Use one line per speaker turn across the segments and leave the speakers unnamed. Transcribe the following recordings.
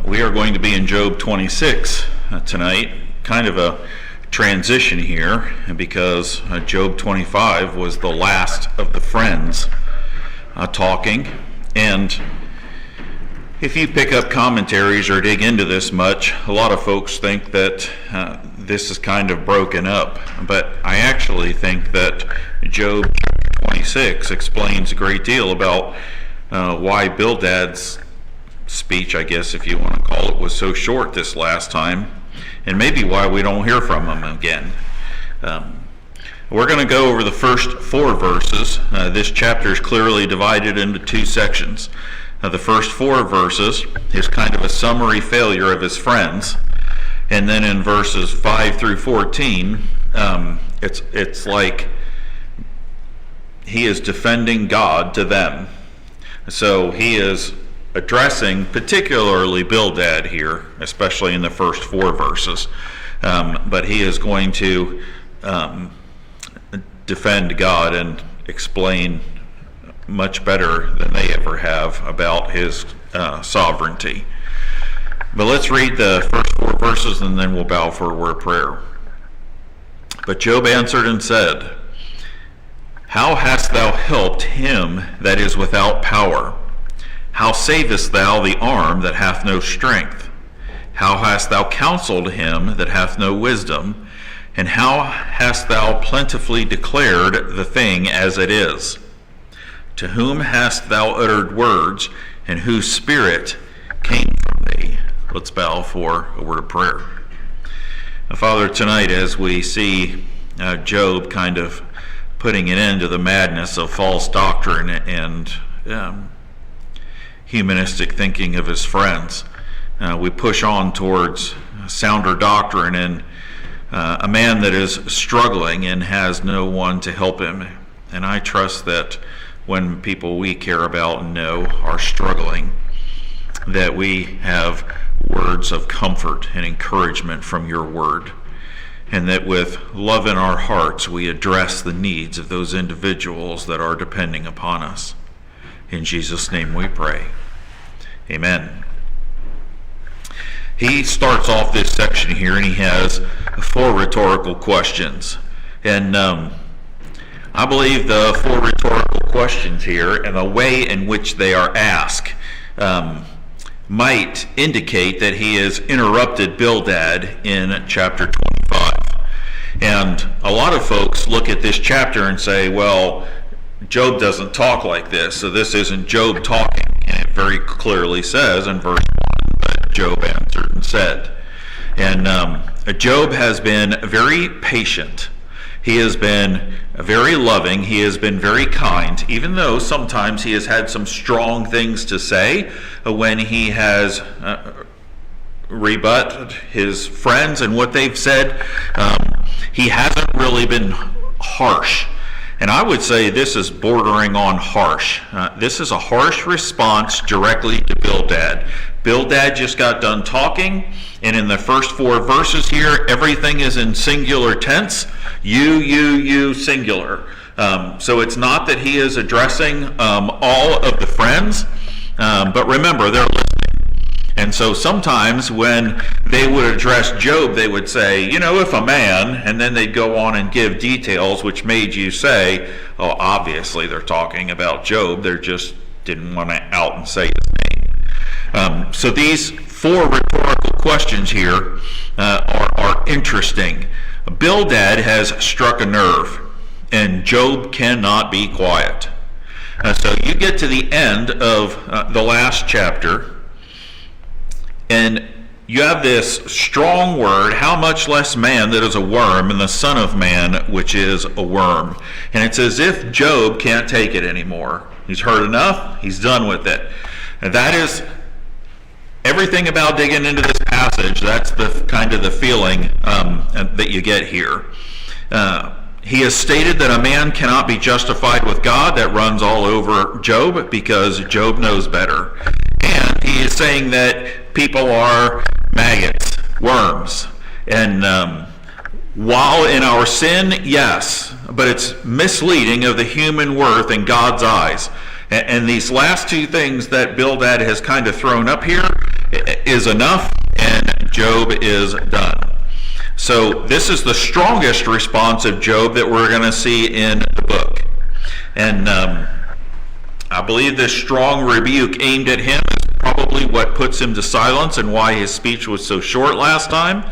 We are going to be in Job 26 tonight, kind of a transition here, because Job 25 was the last of the friends talking. And if you pick up commentaries or dig into this much, a lot of folks think that this is kind of broken up. But I actually think that Job 26 explains a great deal about why Bildad's speech, I guess if you want to call it, was so short this last time, and maybe why we don't hear from him again. We're going to go over the first 4 verses. This chapter is clearly divided into 2 sections. The first 4 verses is kind of a summary failure of his friends, and then in verses 5 through 14, it's like he is defending God to them. So he is addressing particularly Bildad here, especially in the first 4 verses. But he is going to defend God and explain much better than they ever have about his sovereignty. But let's read the first 4 verses and then we'll bow for a word of prayer. But Job answered and said, "How hast thou helped him that is without power? How savest thou the arm that hath no strength? How hast thou counseled him that hath no wisdom? And how hast thou plentifully declared the thing as it is? To whom hast thou uttered words, and whose spirit came from thee?" Let's bow for a word of prayer. Father, tonight as we see Job kind of putting an end to the madness of false doctrine and humanistic thinking of his friends, we push on towards sounder doctrine and a man that is struggling and has no one to help him. And I trust that when people we care about and know are struggling, that we have words of comfort and encouragement from your word, and that with love in our hearts we address the needs of those individuals that are depending upon us. In Jesus' name we pray. Amen. He starts off this section here and he has 4 rhetorical questions. And I believe the 4 rhetorical questions here and the way in which they are asked might indicate that he has interrupted Bildad in chapter 25. And a lot of folks look at this chapter and say, well, Job doesn't talk like this, so this isn't Job talking. And it very clearly says in verse 1 that Job answered and said. And Job has been very patient. He has been very loving. He has been very kind, even though sometimes he has had some strong things to say when he has rebutted his friends and what they've said. He hasn't really been harsh. And I would say this is bordering on harsh. This is a harsh response directly to Bildad. Bildad just got done talking, and in the first 4 verses here, everything is in singular tense. You, singular. So it's not that he is addressing all of the friends, but remember, they're listening. And so sometimes when they would address Job, they would say, if a man, and then they'd go on and give details which made you say, oh, obviously they're talking about Job. They just didn't want to out and say his name. So these 4 rhetorical questions here are interesting. Bildad has struck a nerve, and Job cannot be quiet. So you get to the end of the last chapter, and you have this strong word, how much less man that is a worm, and the son of man which is a worm. And it's as if Job can't take it anymore. He's heard enough, he's done with it. And that is everything about digging into this passage. That's the kind of the feeling that you get here. He has stated that a man cannot be justified with God. That runs all over Job because Job knows better. And he is saying that people are maggots, worms. And while in our sin, yes, but it's misleading of the human worth in God's eyes. And these last 2 things that Bildad has kind of thrown up here, is enough, and Job is done. So this is the strongest response of Job that we're going to see in the book. And I believe this strong rebuke aimed at him is probably what puts him to silence and why his speech was so short last time.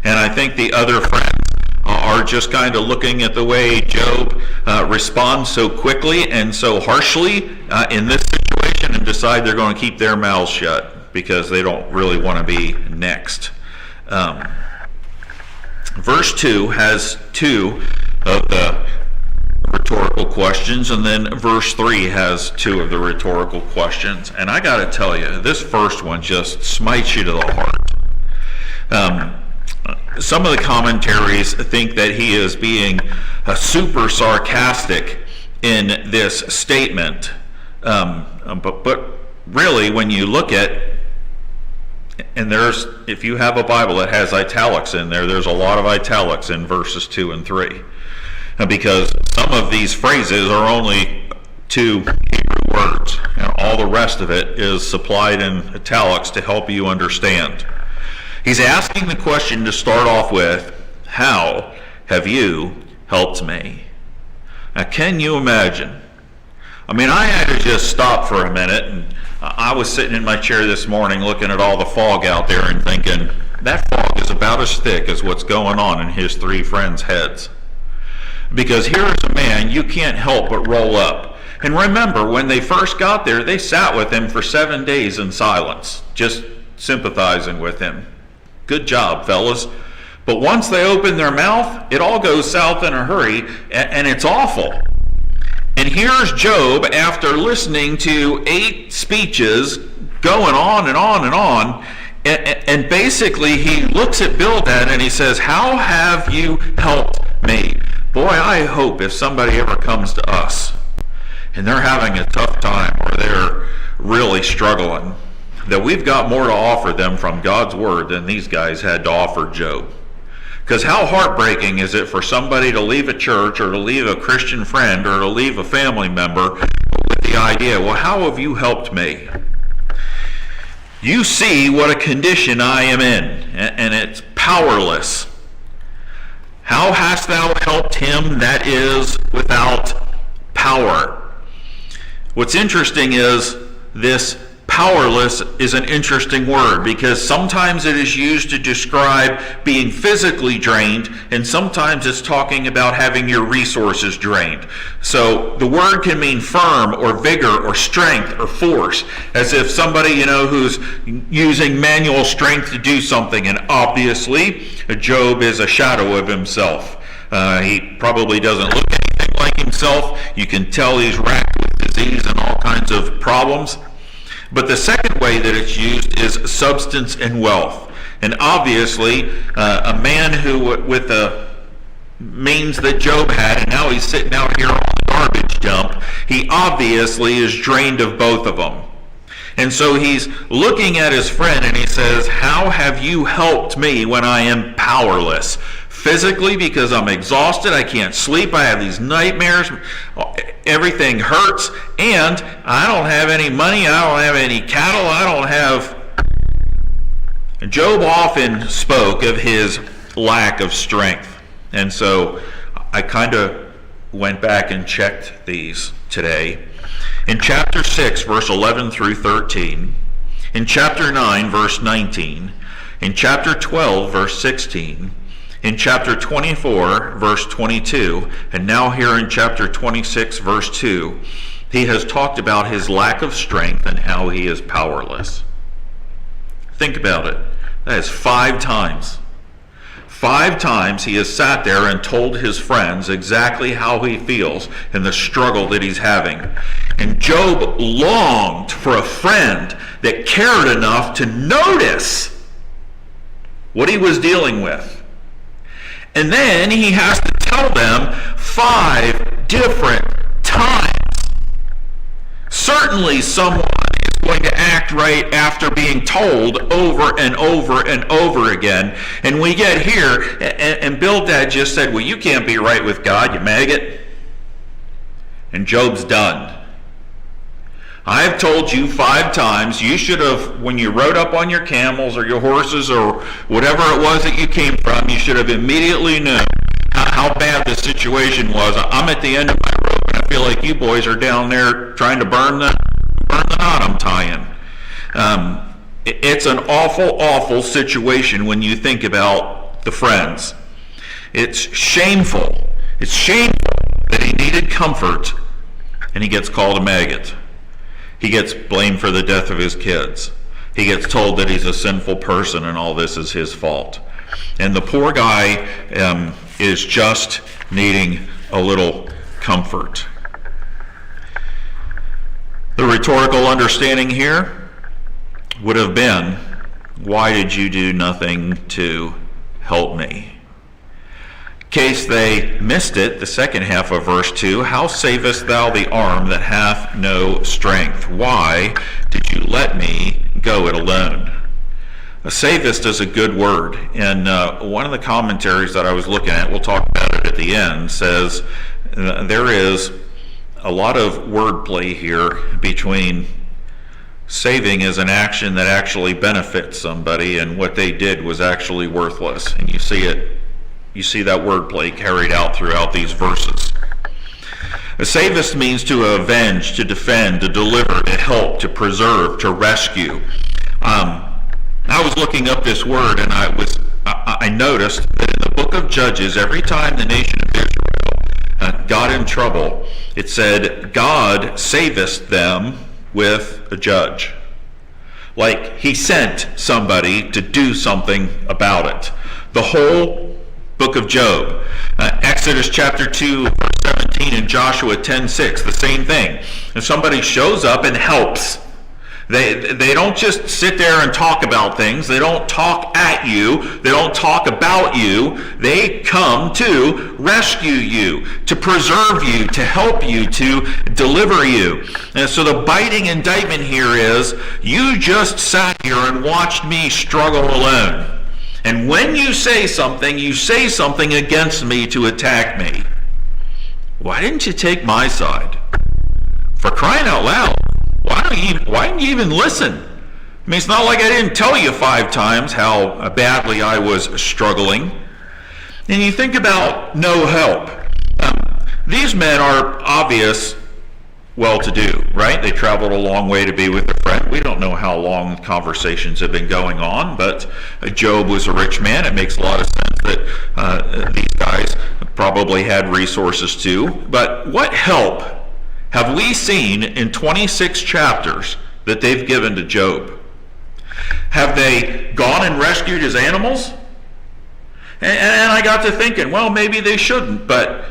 And I think the other friends are just kind of looking at the way Job responds so quickly and so harshly in this situation and decide they're going to keep their mouths shut because they don't really want to be next. Verse 2 has two of the rhetorical questions, and then verse 3 has two of the rhetorical questions. And I got to tell you, this first one just smites you to the heart. Some of the commentaries think that he is being super sarcastic in this statement. But really, when you look at, and if you have a Bible that has italics in there, there's a lot of italics in verses 2 and 3. Because some of these phrases are only two Hebrew words, and all the rest of it is supplied in italics to help you understand. He's asking the question to start off with, how have you helped me? Now, can you imagine? I mean, I had to just stop for a minute, and I was sitting in my chair this morning looking at all the fog out there and thinking, that fog is about as thick as what's going on in his three friends' heads. Because here is a man you can't help but roll up. And remember, when they first got there, they sat with him for 7 days in silence, just sympathizing with him. Good job, fellas. But once they open their mouth, it all goes south in a hurry, and it's awful. And here's Job, after listening to 8 speeches, going on and on and on, and basically he looks at Bildad and he says, how have you helped me? Boy, I hope if somebody ever comes to us and they're having a tough time or they're really struggling, that we've got more to offer them from God's word than these guys had to offer Job. Because how heartbreaking is it for somebody to leave a church or to leave a Christian friend or to leave a family member with the idea, well, how have you helped me? You see what a condition I am in, and it's powerless. How hast thou helped him that is without power? What's interesting is this powerless is an interesting word because sometimes it is used to describe being physically drained, and sometimes it's talking about having your resources drained. So the word can mean firm or vigor or strength or force, as if somebody, who's using manual strength to do something. And obviously, Job is a shadow of himself. He probably doesn't look anything like himself. You can tell he's racked with disease and all kinds of problems. But the second way that it's used is substance and wealth. And obviously, a man who, with the means that Job had, and now he's sitting out here on the garbage dump, he obviously is drained of both of them. And so he's looking at his friend and he says, how have you helped me when I am powerless? Physically, because I'm exhausted, I can't sleep, I have these nightmares, everything hurts, and I don't have any money, I don't have any cattle, I don't have... Job often spoke of his lack of strength. And so I kind of went back and checked these today. In chapter 6, verse 11 through 13, in chapter 9, verse 19, in chapter 12, verse 16, in chapter 24, verse 22, and now here in chapter 26, verse 2, he has talked about his lack of strength and how he is powerless. Think about it. That is 5 times. 5 times he has sat there and told his friends exactly how he feels and the struggle that he's having. And Job longed for a friend that cared enough to notice what he was dealing with. And then he has to tell them 5 different times. Certainly someone is going to act right after being told over and over and over again. And we get here, and Bildad just said, well, you can't be right with God, you maggot. And Job's done. I have told you 5 times, you should have, when you rode up on your camels or your horses or whatever it was that you came from, you should have immediately known how bad the situation was. I'm at the end of my rope, and I feel like you boys are down there trying to burn the knot I'm tying. It's an awful, awful situation when you think about the friends. It's shameful. It's shameful that he needed comfort, and he gets called a maggot. He gets blamed for the death of his kids. He gets told that he's a sinful person and all this is his fault. And the poor guy is just needing a little comfort. The rhetorical understanding here would have been, why did you do nothing to help me? In case they missed it, the second half of verse 2, how savest thou the arm that hath no strength? Why did you let me go it alone? Savest is a good word, and one of the commentaries that I was looking at, we'll talk about it at the end, says there is a lot of wordplay here between saving is an action that actually benefits somebody and what they did was actually worthless. And you see that wordplay carried out throughout these verses. Savest means to avenge, to defend, to deliver, to help, to preserve, to rescue. I was looking up this word, and I noticed that in the book of Judges, every time the nation of Israel got in trouble, it said, God savest them with a judge. Like he sent somebody to do something about it. The whole book of Job, Exodus chapter 2, verse 17, and Joshua 10:6, the same thing. If somebody shows up and helps, they don't just sit there and talk about things. They don't talk at you. They don't talk about you. They come to rescue you, to preserve you, to help you, to deliver you. And so the biting indictment here is, you just sat here and watched me struggle alone. And when you say something against me to attack me. Why didn't you take my side? For crying out loud. Why didn't you even listen? I mean, it's not like I didn't tell you 5 times how badly I was struggling. And you think about no help. These men are obvious well-to-do, right? They traveled a long way to be with a friend. We don't know how long conversations have been going on, but Job was a rich man. It makes a lot of sense that these guys probably had resources too. But what help have we seen in 26 chapters that they've given to Job? Have they gone and rescued his animals? And I got to thinking, well, maybe they shouldn't, but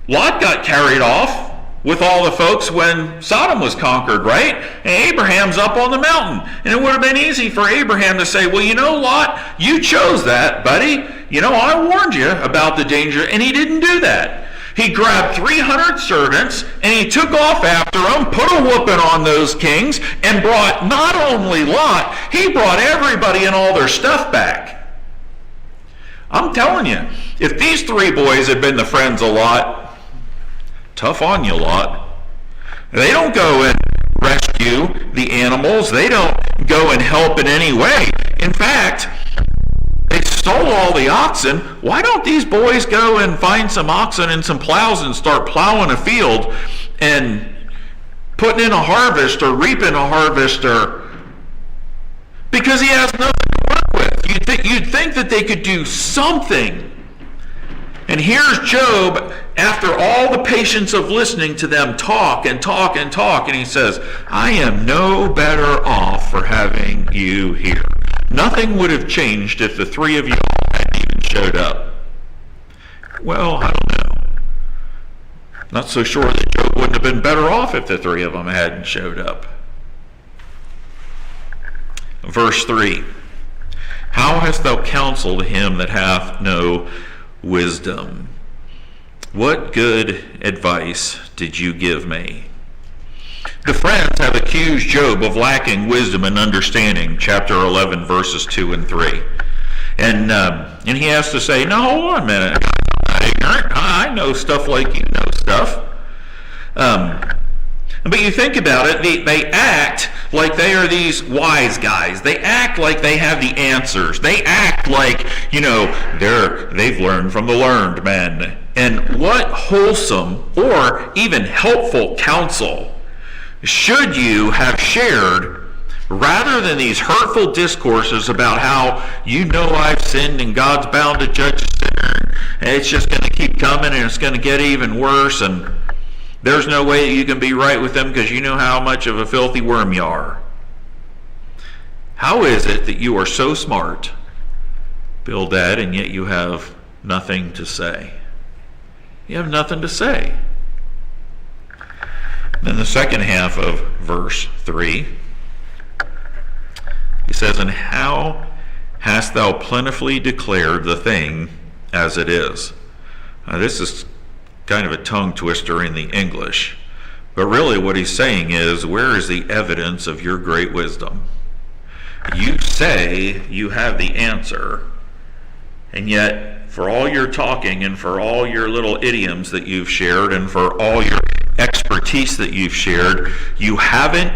Lot got carried off with all the folks when Sodom was conquered, right? And Abraham's up on the mountain. And it would have been easy for Abraham to say, well, you know, Lot, you chose that, buddy. You know, I warned you about the danger, and he didn't do that. He grabbed 300 servants, and he took off after them, put a whooping on those kings, and brought not only Lot, he brought everybody and all their stuff back. I'm telling you, if these 3 boys had been the friends of Lot, tough on you, Lot. They don't go and rescue the animals. They don't go and help in any way. In fact, they stole all the oxen. Why don't these boys go and find some oxen and some plows and start plowing a field and putting in a harvest or reaping a harvest? Because he has nothing to work with. You'd think that they could do something. And here's Job, after all the patience of listening to them talk and talk and talk, and he says, I am no better off for having you here. Nothing would have changed if the 3 of you all hadn't even showed up. Well, I don't know. Not so sure that Job wouldn't have been better off if the 3 of them hadn't showed up. Verse 3. How hast thou counseled him that hath no wisdom? What good advice did you give me? The friends have accused Job of lacking wisdom and understanding, chapter 11, verses 2 and 3. And he has to say, no, hold on a minute. I'm not ignorant. I know stuff like you know stuff. But you think about it, they act like they are these wise guys. They act like they have the answers. They act like, they've learned from the learned men. And what wholesome or even helpful counsel should you have shared rather than these hurtful discourses about how I've sinned and God's bound to judge a sinner and it's just going to keep coming and it's going to get even worse and there's no way that you can be right with them because you know how much of a filthy worm you are. How is it that you are so smart, Bildad, and yet you have nothing to say? You have nothing to say. Then the second half of verse 3, he says, "And how hast thou plentifully declared the thing as it is?" Now, this is kind of a tongue twister in the English, but really what he's saying is, where is the evidence of your great wisdom? You say you have the answer, and yet for all your talking and for all your little idioms that you've shared and for all your expertise that you've shared, you haven't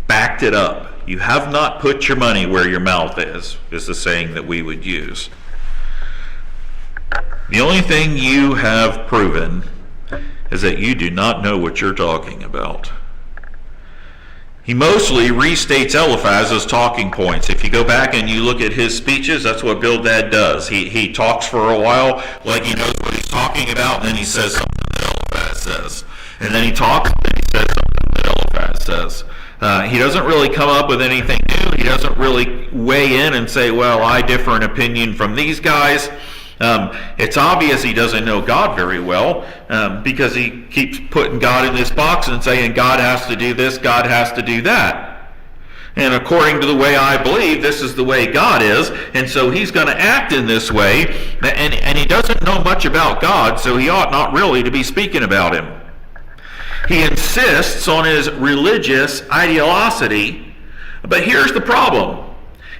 backed it up. You have not put your money where your mouth is the saying that we would use. The only thing you have proven is that you do not know what you're talking about. He mostly restates Eliphaz's talking points. If you go back and you look at his speeches, that's what Bildad does. He talks for a while like he knows what he's talking about, and then he says something that Eliphaz says. And then he talks, and then he says something that Eliphaz says. He doesn't really come up with anything new. He doesn't really weigh in and say, well, I differ in opinion from these guys. It's obvious he doesn't know God very well because he keeps putting God in this box and saying God has to do this, God has to do that. And according to the way I believe, this is the way God is, and so he's going to act in this way, and he doesn't know much about God, so he ought not really to be speaking about him. He insists on his religious ideosity, but here's the problem.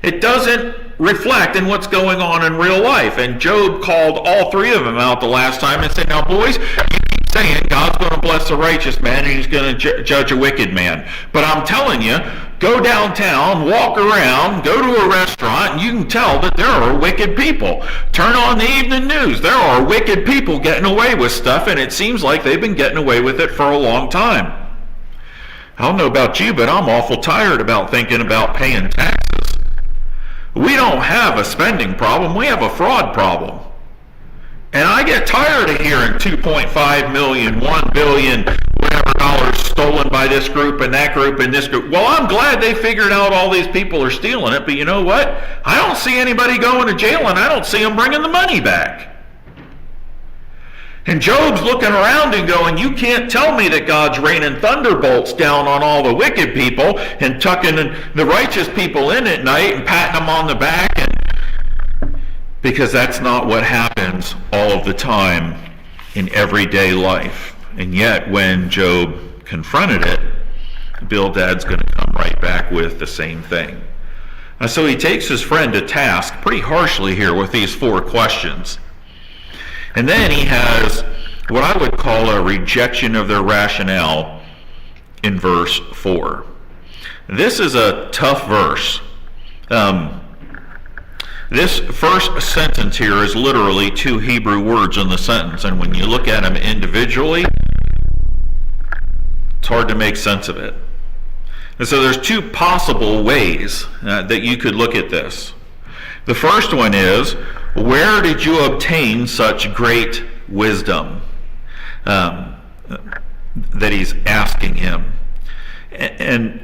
It doesn't reflect in what's going on in real life. And Job called all three of them out the last time and said, now boys, you keep saying God's going to bless a righteous man and he's going to judge a wicked man. But I'm telling you, go downtown, walk around, go to a restaurant, and you can tell that there are wicked people. Turn on the evening news. There are wicked people getting away with stuff, and it seems like they've been getting away with it for a long time. I don't know about you, but I'm awful tired about thinking about paying taxes. We don't have a spending problem, we have a fraud problem. And I get tired of hearing 2.5 million, 1 billion, whatever dollars stolen by this group and that group and this group. Well, I'm glad they figured out all these people are stealing it, but you know what? I don't see anybody going to jail and I don't see them bringing the money back. And Job's looking around and going, you can't tell me that God's raining thunderbolts down on all the wicked people and tucking the righteous people in at night and patting them on the back, because that's not what happens all of the time in everyday life. And yet when Job confronted it, Bildad's going to come right back with the same thing. And so he takes his friend to task pretty harshly here with these 4 questions. And then he has what I would call a rejection of their rationale in verse 4. This is a tough verse. This first sentence here is literally 2 Hebrew words in the sentence, and when you look at them individually, it's hard to make sense of it. And so there's 2 possible ways that you could look at this. The first one is, where did you obtain such great wisdom? That he's asking him. And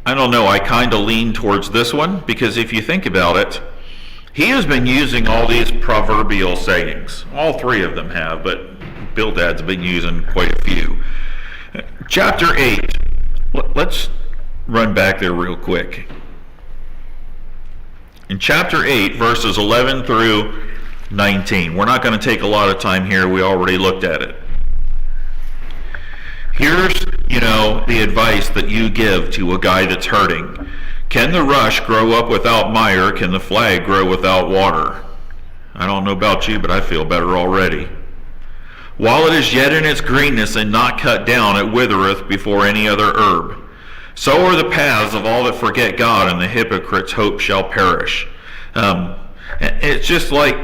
I don't know, I kind of lean towards this one, because if you think about it, he has been using all these proverbial sayings. All 3 of them have, but Bildad's been using quite a few. Chapter 8, let's run back there real quick. In chapter 8, verses 11 through 19, we're not going to take a lot of time here. We already looked at it. Here's, the advice that you give to a guy that's hurting. Can the rush grow up without mire? Can the flag grow without water? I don't know about you, but I feel better already. While it is yet in its greenness and not cut down, it withereth before any other herb. So are the paths of all that forget God, and the hypocrite's hope shall perish. It's just like,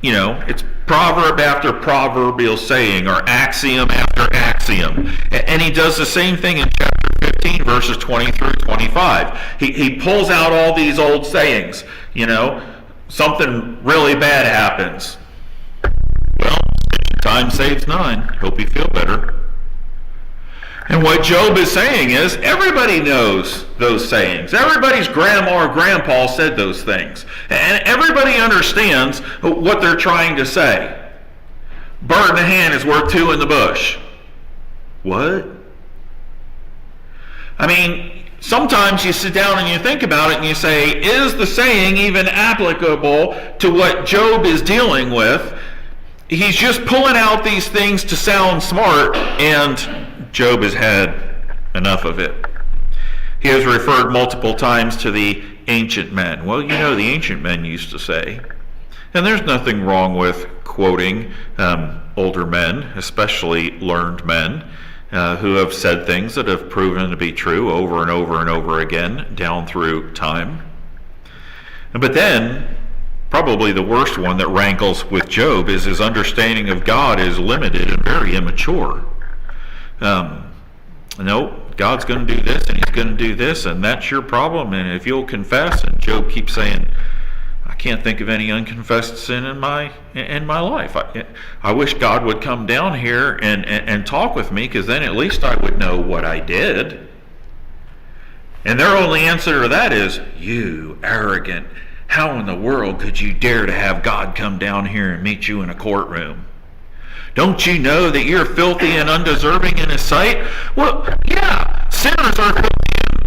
it's proverb after proverbial saying, or axiom after axiom. And he does the same thing in chapter 15, verses 20 through 25. He pulls out all these old sayings. Something really bad happens. Well, time saves 9. Hope you feel better. And what Job is saying is, everybody knows those sayings. Everybody's grandma or grandpa said those things. And everybody understands what they're trying to say. Bird in the hand is worth 2 in the bush. What? I mean, sometimes you sit down and you think about it and you say, is the saying even applicable to what Job is dealing with? He's just pulling out these things to sound smart, and Job has had enough of it. He has referred multiple times to the ancient men. Well, the ancient men used to say, and there's nothing wrong with quoting older men, especially learned men, who have said things that have proven to be true over and over and over again down through time. But then, probably the worst one that rankles with Job is his understanding of God is limited and very immature. No, God's going to do this and he's going to do this, and that's your problem, and if you'll confess. And Job keeps saying, I can't think of any unconfessed sin in my life. I wish God would come down here and talk with me, because then at least I would know what I did. And their only answer to that is, you arrogant, how in the world could you dare to have God come down here and meet you in a courtroom? Don't you know that you're filthy and undeserving in his sight? Well, yeah, sinners are filthy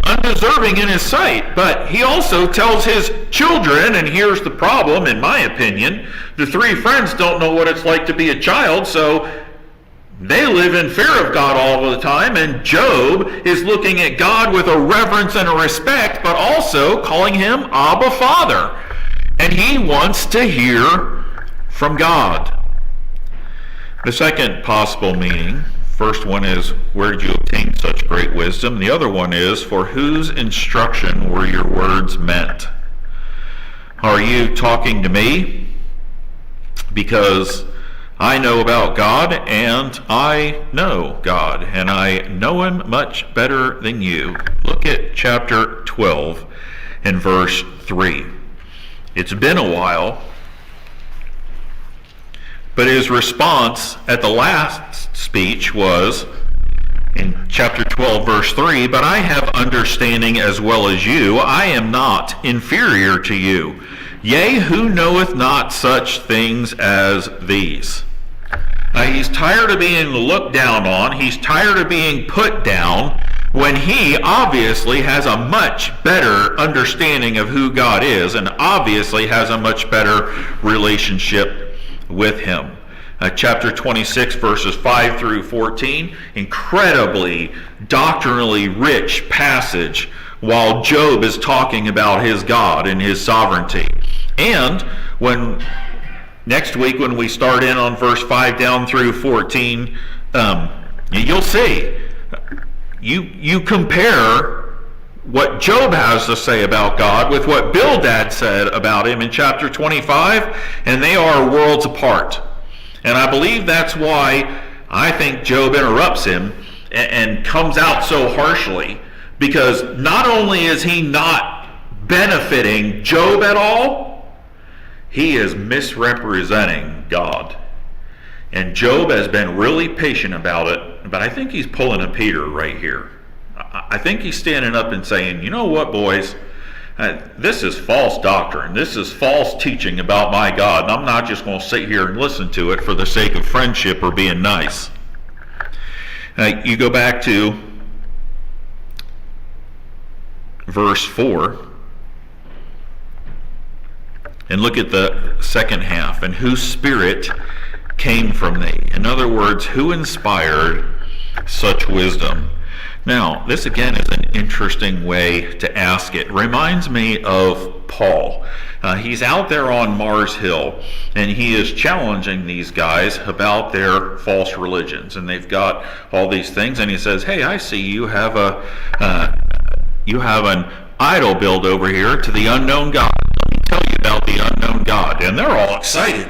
and undeserving in his sight, but he also tells his children, and here's the problem, in my opinion, the 3 friends don't know what it's like to be a child, so they live in fear of God all the time, and Job is looking at God with a reverence and a respect, but also calling him Abba Father. And he wants to hear from God. The second possible meaning, first one is, where did you obtain such great wisdom? The other one is, for whose instruction were your words meant? Are you talking to me? Because I know about God, and I know God, and I know him much better than you. Look at chapter 12 and verse 3. It's been a while, but his response at the last speech was, in chapter 12, verse 3, but I have understanding as well as you. I am not inferior to you. Yea, who knoweth not such things as these? He's tired of being looked down on. He's tired of being put down, when he obviously has a much better understanding of who God is, and obviously has a much better relationship with him. Chapter 26, verses 5 through 14, incredibly doctrinally rich passage while Job is talking about his God and his sovereignty. And next week when we start in on verse 5 down through 14, you'll see, you compare what Job has to say about God with what Bildad said about him in chapter 25, and they are worlds apart. And I believe that's why I think Job interrupts him and comes out so harshly, because not only is he not benefiting Job at all, he is misrepresenting God. And Job has been really patient about it, but I think he's pulling a Peter right here. I think he's standing up and saying, you know what, boys, this is false doctrine. This is false teaching about my God, and I'm not just going to sit here and listen to it for the sake of friendship or being nice. You go back to verse 4 and look at the second half. And whose spirit came from thee? In other words, who inspired such wisdom? Now, this again is an interesting way to ask it. Reminds me of Paul. He's out there on Mars Hill, and he is challenging these guys about their false religions. And they've got all these things, and he says, hey, I see you have an idol built over here to the unknown God. Let me tell you about the unknown God. And they're all excited,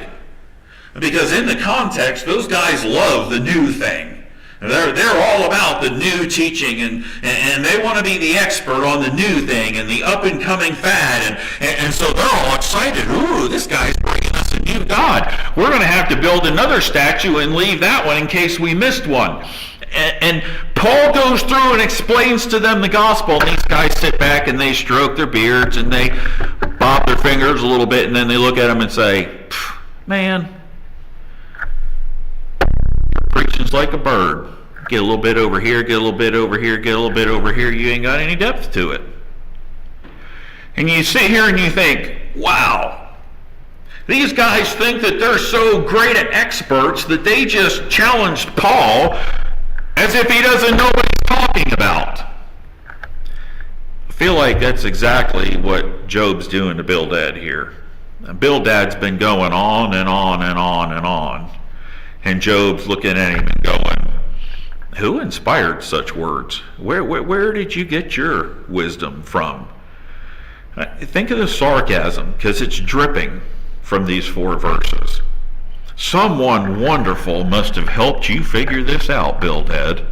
because in the context, those guys love the new thing. They're all about the new teaching, and they want to be the expert on the new thing and the up-and-coming fad, and so they're all excited. Ooh, this guy's bringing us a new God. We're going to have to build another statue and leave that one in case we missed one. And Paul goes through and explains to them the gospel, and these guys sit back and they stroke their beards and they bob their fingers a little bit, and then they look at him and say, man, preaching's like a bird. Get a little bit over here, get a little bit over here, get a little bit over here. You ain't got any depth to it. And you sit here and you think, wow, these guys think that they're so great at experts that they just challenged Paul as if he doesn't know what he's talking about. I feel like that's exactly what Job's doing to Bildad here. Bildad's been going on and on and on and on. And Job's looking at him and going, who inspired such words? Where did you get your wisdom from? Think of the sarcasm, because it's dripping from these 4 verses. Someone wonderful must have helped you figure this out, Bildad.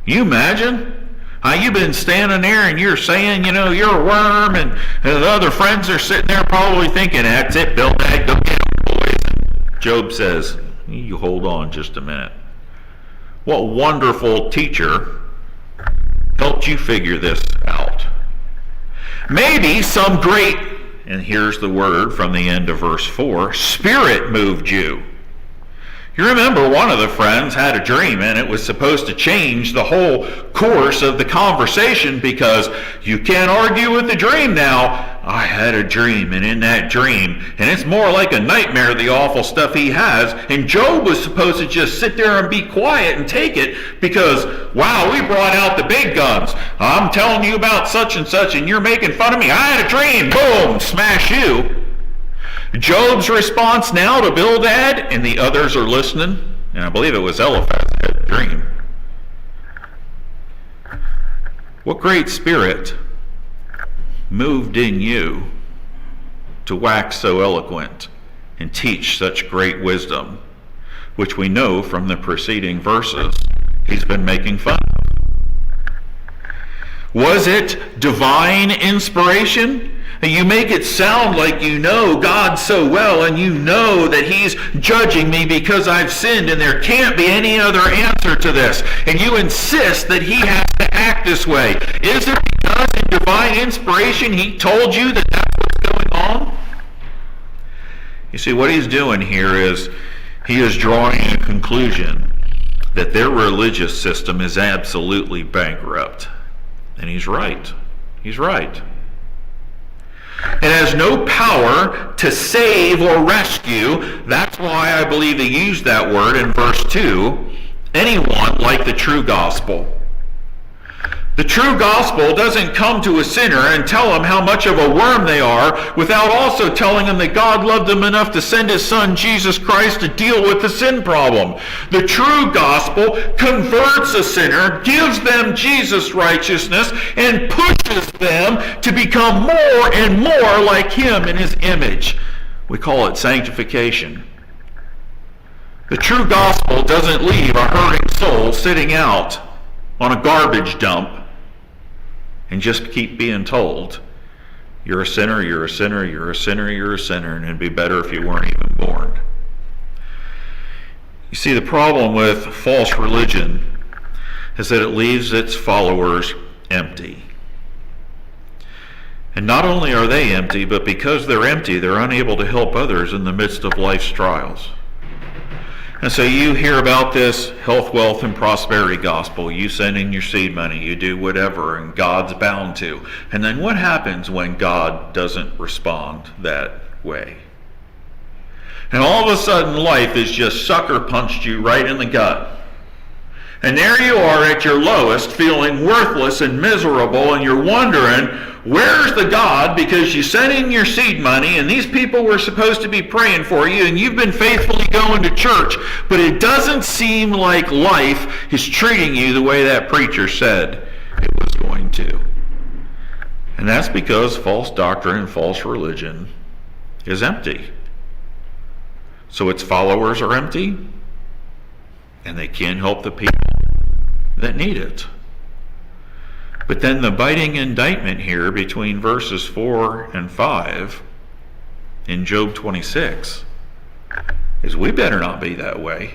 You imagine? You've been standing there and you're saying, you're a worm, and the other friends are sitting there probably thinking, that's it, Bildad, go get him, boys. Job says, you hold on just a minute. What wonderful teacher helped you figure this out? Maybe some great, and here's the word from the end of verse 4, spirit moved you. You remember one of the friends had a dream, and it was supposed to change the whole course of the conversation, because you can't argue with the dream now. I had a dream, and in that dream, and it's more like a nightmare, the awful stuff he has, and Job was supposed to just sit there and be quiet and take it, because, wow, we brought out the big guns. I'm telling you about such and such, and you're making fun of me. I had a dream. Boom, smash you. Job's response now to Bildad, and the others are listening, and I believe it was Eliphaz had a dream. What great spirit moved in you to wax so eloquent and teach such great wisdom, which we know from the preceding verses he's been making fun of? Was it divine inspiration? You make it sound like you know God so well, and you know that he's judging me because I've sinned, and there can't be any other answer to this. And you insist that he has to act this way. Is it because in divine inspiration he told you that that's what's going on? You see, what he's doing here is he is drawing a conclusion that their religious system is absolutely bankrupt. And he's right. He's right. It has no power to save or rescue. That's why I believe they used that word in verse 2. Anyone like the true gospel. The true gospel doesn't come to a sinner and tell him how much of a worm they are without also telling him that God loved them enough to send his son Jesus Christ to deal with the sin problem. The true gospel converts a sinner, gives them Jesus' righteousness, and pushes them to become more and more like him in his image. We call it sanctification. The true gospel doesn't leave a hurting soul sitting out on a garbage dump and just keep being told, you're a sinner, you're a sinner, you're a sinner, you're a sinner, and it'd be better if you weren't even born. You see, the problem with false religion is that it leaves its followers empty. And not only are they empty, but because they're empty, they're unable to help others in the midst of life's trials. And so you hear about this health, wealth, and prosperity gospel. You send in your seed money, you do whatever, and God's bound to. And then what happens when God doesn't respond that way? And all of a sudden life has just sucker punched you right in the gut. And there you are at your lowest, feeling worthless and miserable, and you're wondering, where's the God? Because you sent in your seed money, and these people were supposed to be praying for you, and you've been faithfully going to church, but it doesn't seem like life is treating you the way that preacher said it was going to. And that's because false doctrine and false religion is empty. So its followers are empty, and they can't help the people that need it. But then the biting indictment here between verses 4 and 5 in Job 26 is we better not be that way.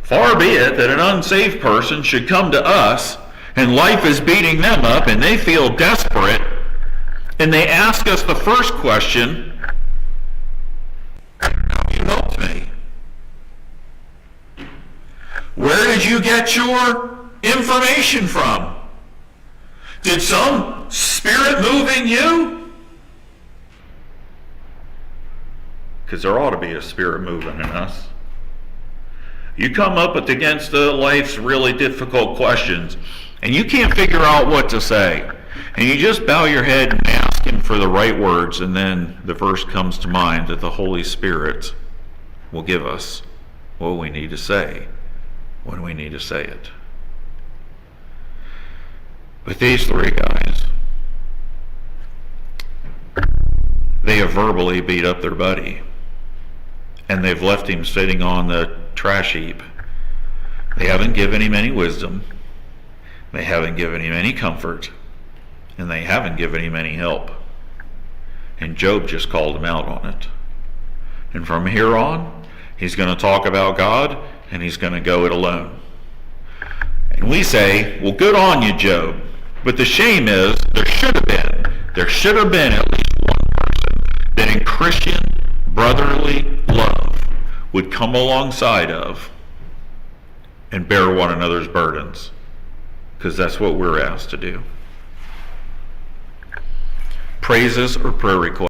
Far be it that an unsaved person should come to us and life is beating them up and they feel desperate and they ask us the first question, "How you helped me? Where did you get your information from? Did some spirit move in you?" Because there ought to be a spirit moving in us. You come up against life's really difficult questions, and you can't figure out what to say. And you just bow your head and ask him for the right words, and then the verse comes to mind that the Holy Spirit will give us what we need to say when we need to say it. But these three guys, they have verbally beat up their buddy, and they've left him sitting on the trash heap. They haven't given him any wisdom, they haven't given him any comfort, and they haven't given him any help. And Job just called him out on it. And from here on, he's going to talk about God, and he's going to go it alone. And we say, well, good on you, Job. But the shame is, there should have been at least one person that in Christian brotherly love would come alongside of and bear one another's burdens. Because that's what we're asked to do. Praises or prayer requests?